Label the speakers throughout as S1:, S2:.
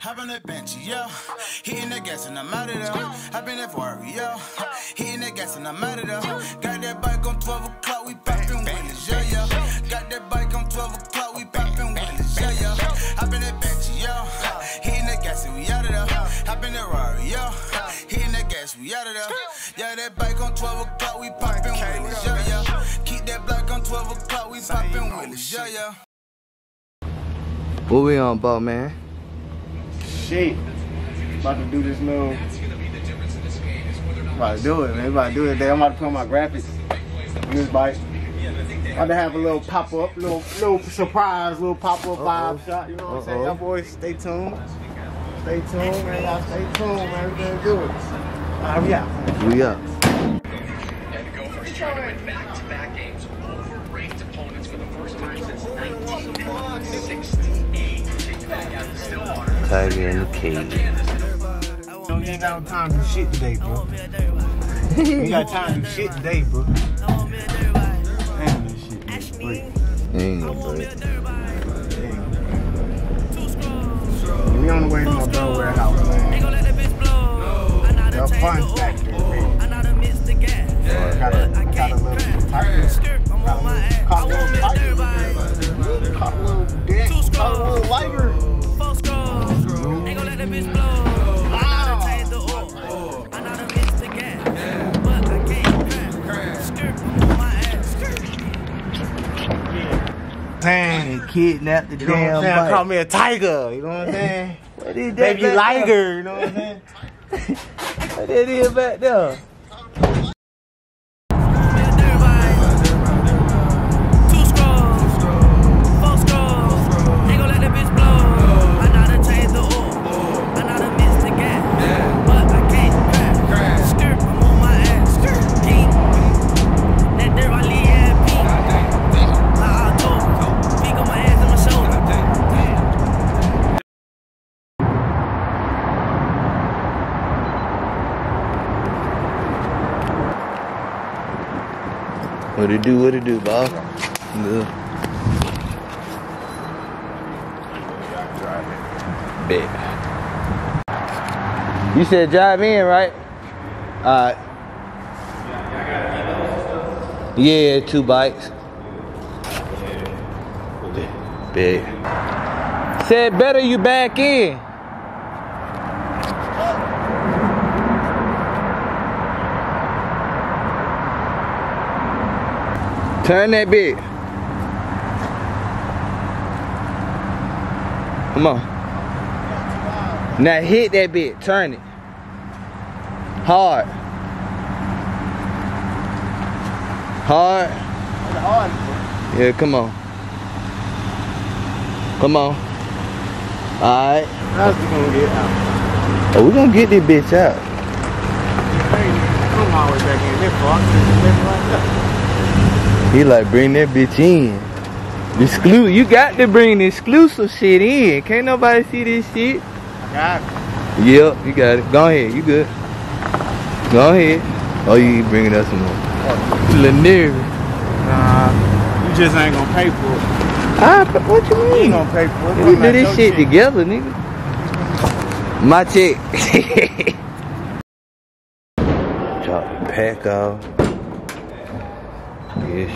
S1: Hop on that bench, yo. Hitting the gas and I'm out of there. Hop in that Ferrari, yo. Hitting that gas and I'm out of there. Got that bike on 12 o'clock, we poppin' wheelies, yeah, yeah. Got that bike on 12 o'clock, we poppin' wheelies, yeah, yeah. Hop in that bench, yo. Hitting that gas and we out of there. Hop in that Ferrari, yo. Hitting that gas, we out of there. Yeah, that bike on 12 o'clock, we poppin' wheelies, yeah, yeah. Keep that block on 12 o'clock, we poppin' wheelies, yeah, yeah.
S2: What we on about, man?
S3: Shit. About to do this little. About to do it, man. About to do it today. I'm about to put on my graphics on this bike. About to have a little pop-up, little surprise, little pop-up vibe shot. You know what I'm saying? Y'all boys, stay tuned. Stay tuned, man. Y'all stay tuned, man. We're gonna do it. Alright, we out.
S2: We up.
S4: And Gophers trying to win back-to-back games over ranked opponents for the first time since 1968.
S2: Tiger in the cage.
S3: You ain't got no time to do shit today, bro. You ain't got time to do shit today, bro. Damn, this shit is free.
S2: Ain't no break.
S3: We on the way to my bro warehouse, man. The fun factor, man. Got a little tiger. Caught a little tiger. Caught a little dent. Caught a little lighter.
S2: Dang, he kidnapped the damn bike.
S3: Call me a tiger, you know what I'm saying?
S2: What is that?
S3: Baby liger, you know what I'm saying?
S2: What that is back there? What it do, Bob? Good. Bet. You said drive in, right? Alright. Yeah, 2 bikes. Bet. Said better you back in. Turn that bit. Come on. Now hit that bit. Turn it. Hard. Hard. Yeah, come on. Come on. Alright.
S3: How's we gonna get out?
S2: Oh, we're gonna get this bitch out.
S3: I'm always back in this part.
S2: He like, bring that bitch in. You got to bring the exclusive shit in. Can't nobody see this shit.
S3: I got it.
S2: Yep, you got it. Go ahead, you good. Go ahead. Oh, you bringing us some more. You a little nervous.
S3: Nah, you just ain't gonna pay for it.
S2: What you mean?
S3: You ain't gonna pay for it.
S2: We do this shit together, nigga. My check. Drop the pack off. Yes,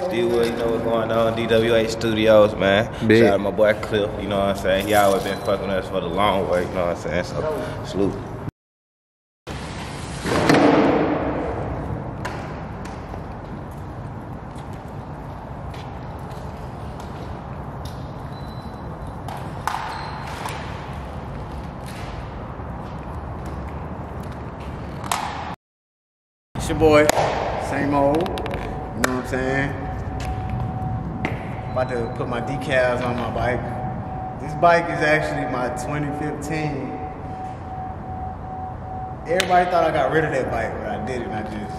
S5: Still, you know what's going on, DWH Studios, man.
S2: Big.
S5: Shout out to my boy Cliff, you know what I'm saying? He always been fucking us for the long way, you know what I'm saying? So, salute.
S3: It's your boy, same old, you know what I'm saying? About to put my decals on my bike. This bike is actually my 2015. Everybody thought I got rid of that bike, but I didn't. I just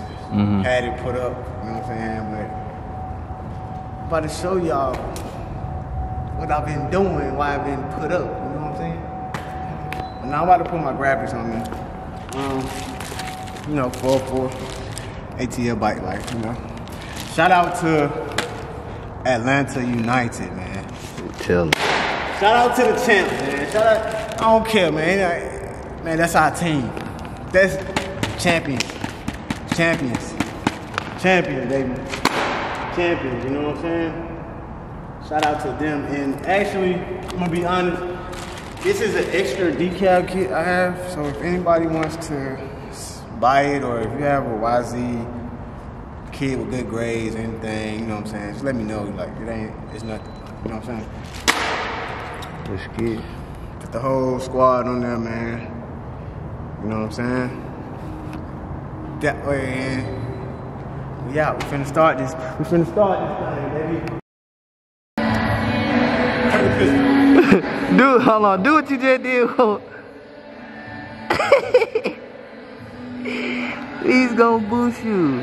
S3: had it put up, you know what I'm saying? But I'm about to show y'all what I've been doing, why I've been put up, you know what I'm saying? But now I'm about to put my graphics on me. You know, 4-4 ATL bike life, you know. Shout out to Atlanta United, man.
S2: Tell me.
S3: Shout out to the champ, man. Shout out. I don't care, man. Man, that's our team. That's champions. Champions. Champions, baby. Champions, you know what I'm saying? Shout out to them. And actually, I'm gonna be honest, this is an extra decal kit I have. So if anybody wants to buy it, or if you have a YZ kit with good grades, anything, you know what I'm saying, just let me know. Like, it's nothing. You know what I'm saying?
S2: That's good.
S3: Put the whole squad on there, man. You know what I'm saying? That way, man. We out. We finna start this. We finna start this thing, baby.
S2: Dude, hold on. Do what you just did. He's gonna boost you.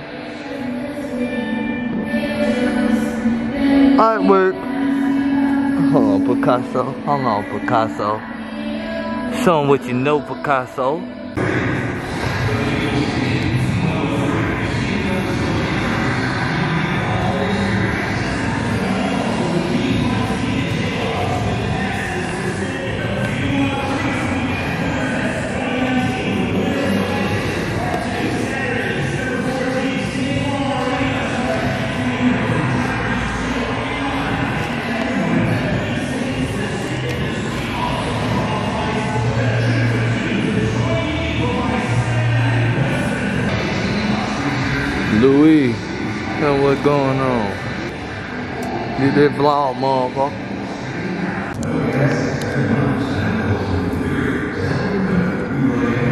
S2: Artwork. Hold on, Picasso. Hold on, Picasso. Show him what you know, Picasso. Louis, tell me what's going on. Did that vlog, motherfucker.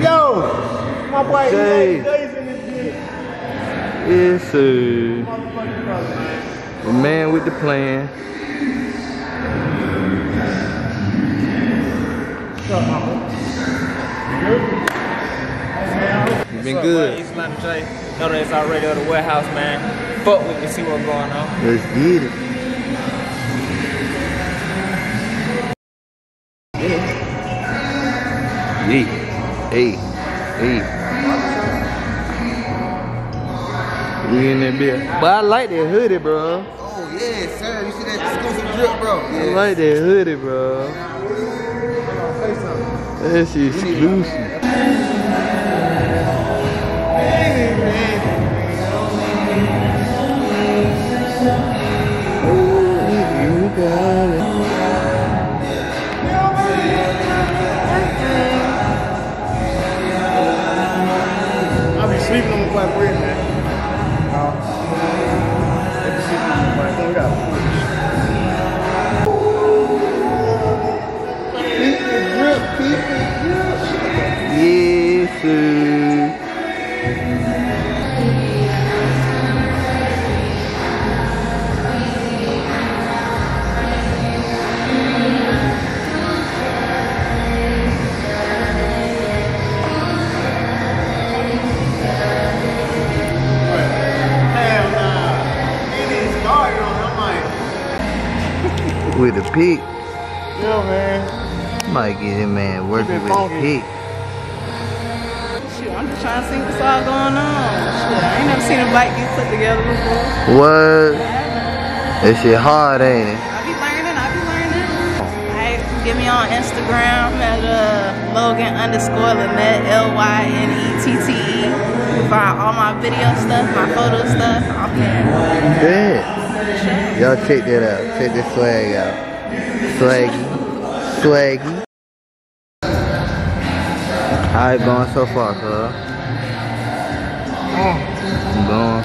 S3: Yo! My boy
S2: Jay.
S3: EA's in this bitch.
S2: Yes, sir. The man with the plan.
S3: What's up, mama?
S2: You been good.
S6: It's Atlanta J. Know that it's already at the warehouse, man. Fuck with me, see what's going on.
S2: Let's get it. Yeah. Hey. We in that bit. But I like that hoodie, bro.
S3: Oh, yeah, sir. You see that exclusive drip, bro?
S2: I like that hoodie, bro. That shit's exclusive.
S3: I be sleeping on my boy Bread, man. I be sleeping on my boy. We got
S2: Yes, sir. With a peak.
S3: Yeah, man.
S2: Might get him, man, working with a peak.
S7: Shoot, I'm just trying to see what's all going on. Shit, I ain't never seen a bike get put together before.
S2: What? That shit hard, ain't it?
S7: I be learning. Alright, get me on Instagram at Logan_Lynette, LYNETTE. You can find all my video stuff, my photo stuff. I'm there.
S2: Bet. Y'all check that out. Check this swag out. Swaggy. How it going so far, cuz? I'm going.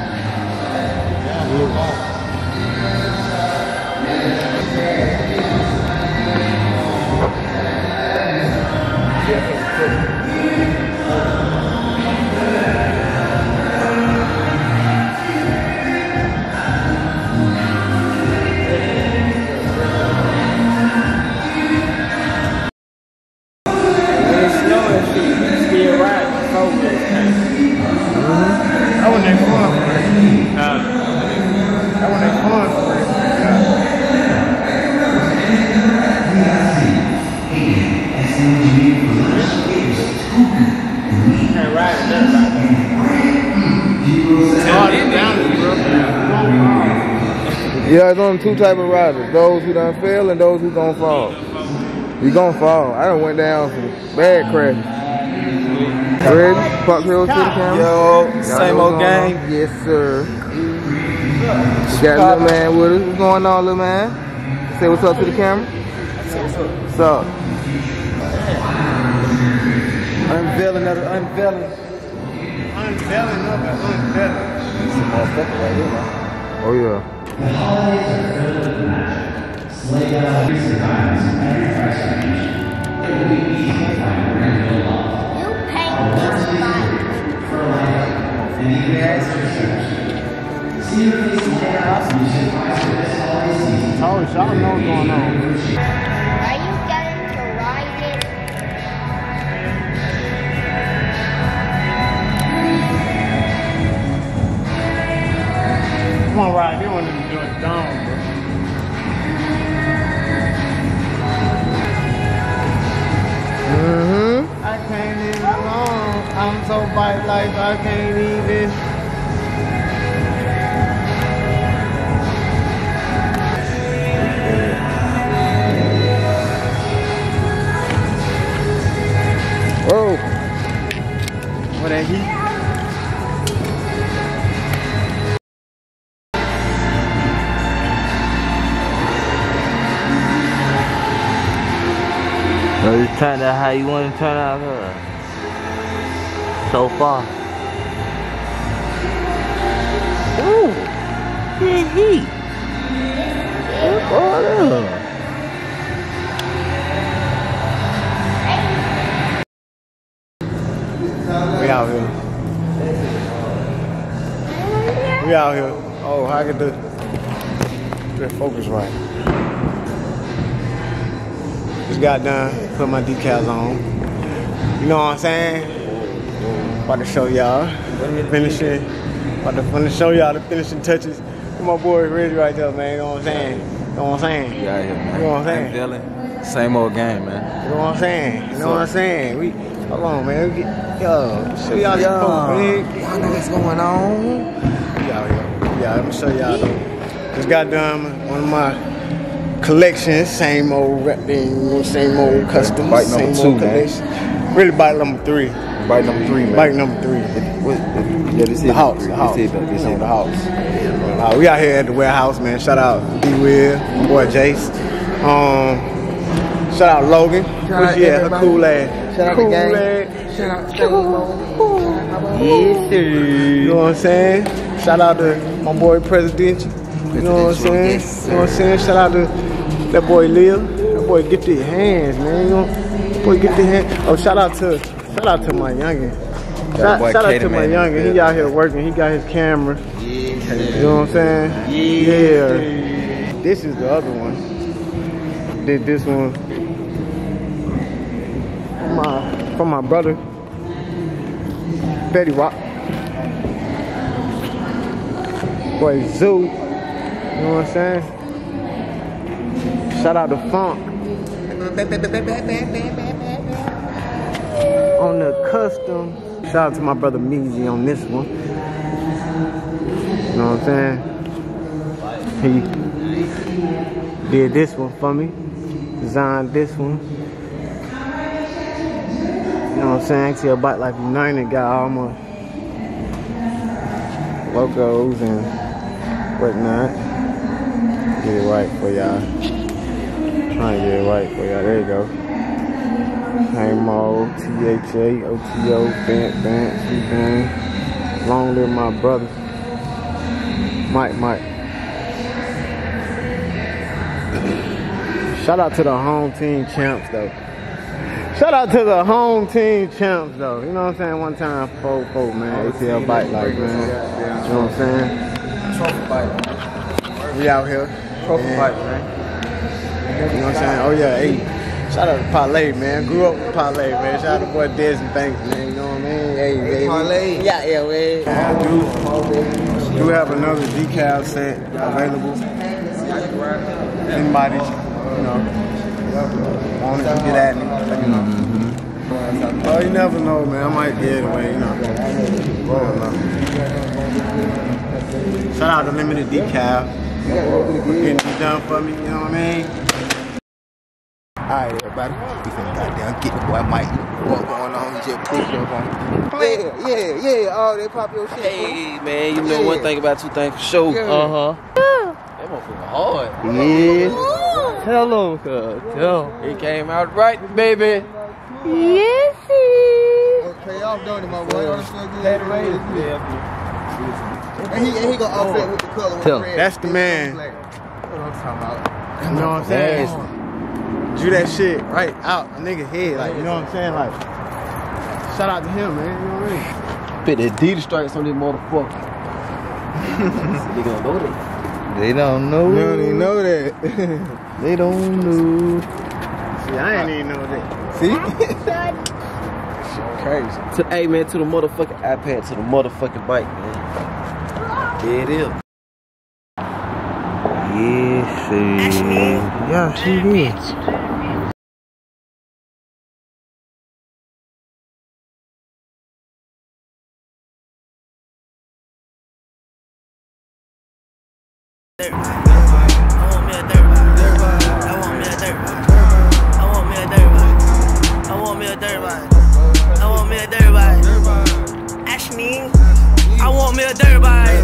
S8: it's only two type of riders. Those who done fail and those who gonna fall. You gonna fall. I done went down some bad crashes. Ready? Park real to the camera.
S6: Yo, same old gang.
S8: Yes, sir. We got a little man with us. What's going on, little man? Say what's up to the camera. What's up?
S3: Unveiling of the unveiling. Unveiling of the unveiling.
S8: Some motherfucker right here, man. Oh, yeah.
S3: Oh, y'all know what's going on.
S9: Are you getting to ride it?
S3: Come on, ride. You want to do it down, bro. I can't even alone. I'm so bite life, I can't even.
S8: Whoa.
S3: What that heat?
S2: So it turned out how you want to turn out her. So far. Ooh. Good heat. Oh,
S3: We out here. We out here. Oh, I get the focus right. Just got done, put my decals on. You know what I'm saying? About to show y'all finishing. About to show y'all the finishing touches. My boy Reggie right there, man. You know what I'm saying? You know what I'm saying?
S6: We out here, man.
S3: You know what I'm saying?
S6: Feeling. Same old game, man.
S3: You know what I'm saying? You know what I'm saying? We hold on, man. Yo, show y'all the phone, man.
S8: Y'all know what's going on.
S3: Yeah, let me show y'all though. Just got done one of my collections, same old rep thing, same old customs,
S8: Bike
S3: same
S8: number
S3: old
S8: 2,
S3: collection. Really bike number 3.
S8: Bike number 3, man.
S3: Bike number 3.
S8: Yeah, this is
S3: The house. The house. We out here at the warehouse, man. Shout out D-Will, boy Jace. Shout out Logan. Where's she at? Her cool ass.
S8: Shout out
S3: cool
S8: the gang.
S3: ass.
S8: Shout out
S3: Yes, sir. You know what I'm saying? Shout out to my boy Presidential. You know what I'm saying?
S8: Yes,
S3: you know what I'm saying? Shout out to that boy Lil. That boy get their hands, man. You know, that boy get their hands. Oh, shout out to my youngin. Shout out to my youngin. He out here working. He got his camera. You know what I'm saying? Yeah. This is the other one. Did this one from my brother, Betty Rock. Boy Zoo. You know what I'm saying? Shout out to Funk. On the custom. Shout out to my brother Meezy on this one. You know what I'm saying? He did this one for me. Designed this one. You know what I'm saying? Actually, a Bike Life United got all my logos and whatnot. Get it right for y'all. Trying to get it right for y'all. There you go. Same old THA, OTO, Bant, Sweet Bang. Long live my brother. Mike. Shout out to the home team champs though. Shout out to the home team champs though. You know what I'm saying? One time, 4-4, man. ATL Bike Life, man. You know what I'm saying?
S6: Trophy bike.
S3: We out here.
S6: Trophy bike, man.
S3: You know what I'm saying? Oh yeah, hey. Shout out to Parlay, man. Grew up with Parlay, man. Shout out to boy Dez and Banks, man. You know what I mean? Hey, baby.
S8: Parlay.
S3: Yeah, man. I do have another decal set available. Anybody, you know, wanted to get at me, let me know. Oh, you never know, man. I might get it away, you know. Shout out to Limited Decal. getting it done for me, you know what I mean? Alright, everybody. We finna goddamn get the boy Mike. What's going on? He just pushed up on me. Yeah. Oh, they pop your shit.
S6: Hey, man, you know one thing about two things for sure. That motherfucker hard.
S2: Yeah. Tell him, cuz. Tell him.
S6: It came out right, baby.
S2: Yes,
S8: Pay off, don't it, my boy? And he gonna offset with the color with the red.
S3: That's the man.
S8: What I'm talking about.
S3: You know what I'm saying? Do that shit right out a nigga head, like, you know what I'm saying? Like, shout out to him, man, you know what I mean?
S6: Put the Adidas stripes on this motherfucker. They gonna know that.
S2: They don't know.
S3: They don't even know that.
S2: They don't know.
S3: See, I ain't even know that. See? Shit crazy.
S6: Hey, man, to the motherfucking iPad, to the motherfucking bike, man. There it is.
S2: Yes, sir. Yeah, she did.
S10: I want me a dirt bike.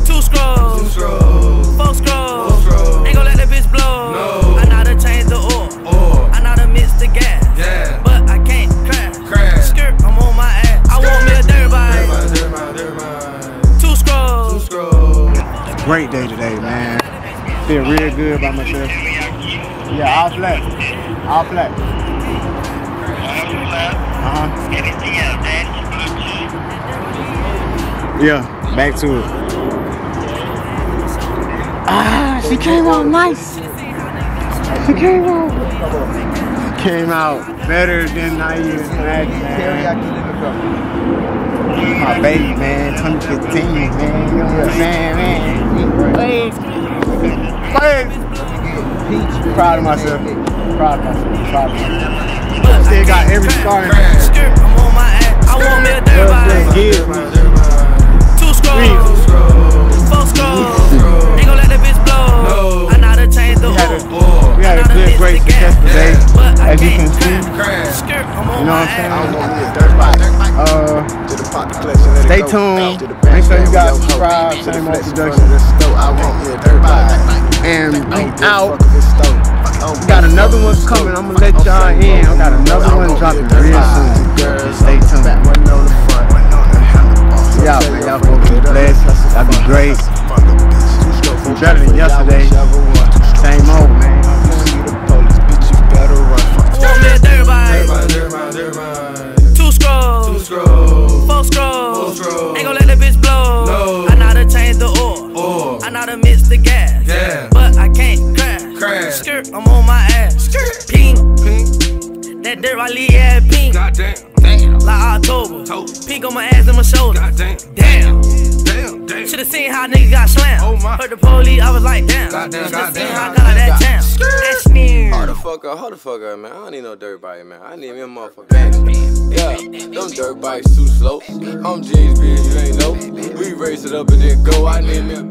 S10: 2 scrolls, 4 scrolls. Ain't gon' let that bitch blow. I know to change the oil. I know to mix the gas. But I can't crash. Skirt, I'm on my ass. I want me a dirt bike. 2 scrolls.
S3: Great day today, man. Feel real good about myself. Yeah, all flat. All flat. Yeah, back to it. Ah, she came out nice. She came out better than I even imagined, man. My baby, man, 2015, man. You know what I'm saying, man? Please. Proud of myself. Still got every scar in me.
S10: I'm on my ass. I want me a dirt bike. 2 scrolls, 4 scrolls. Ain't gon' let that bitch blow. I know to change the oil.
S3: We had a good, great, successful day, as you can see.
S10: I'm on
S3: You know
S10: my
S3: what I'm saying?
S10: ass.
S3: I want me a dirt bike. Stay tuned. Make sure you guys subscribe. Same old production.
S8: I want me a dirt bike.
S3: And we out. Got another one coming. I'm gonna let y'all in. I got another one dropping real soon. Stay tuned. Y'all, man, y'all folks be blessed. Y'all be great. Be better than yesterday. Same old, man.
S10: I want me a dirt bike. 2 scrolls, 4 scrolls. Ain't gon' let that bitch blow. I know to change the oil. I know to mix the gas. But I can't crash. Skirt, I'm on my ass. Pink. That dirt I leave at pink. Damn. Like October. Pink on my ass and my shoulder. Damn. Should've seen how niggas got slammed. Heard the police, I was like, damn. Should've seen how I got out that jam.
S11: Hold the fuck up, man. I don't need no dirt bike, man. I need me a motherfucker. Yeah, them dirt bikes too slow. I'm James B, you ain't know. We race it up and then go. I need me a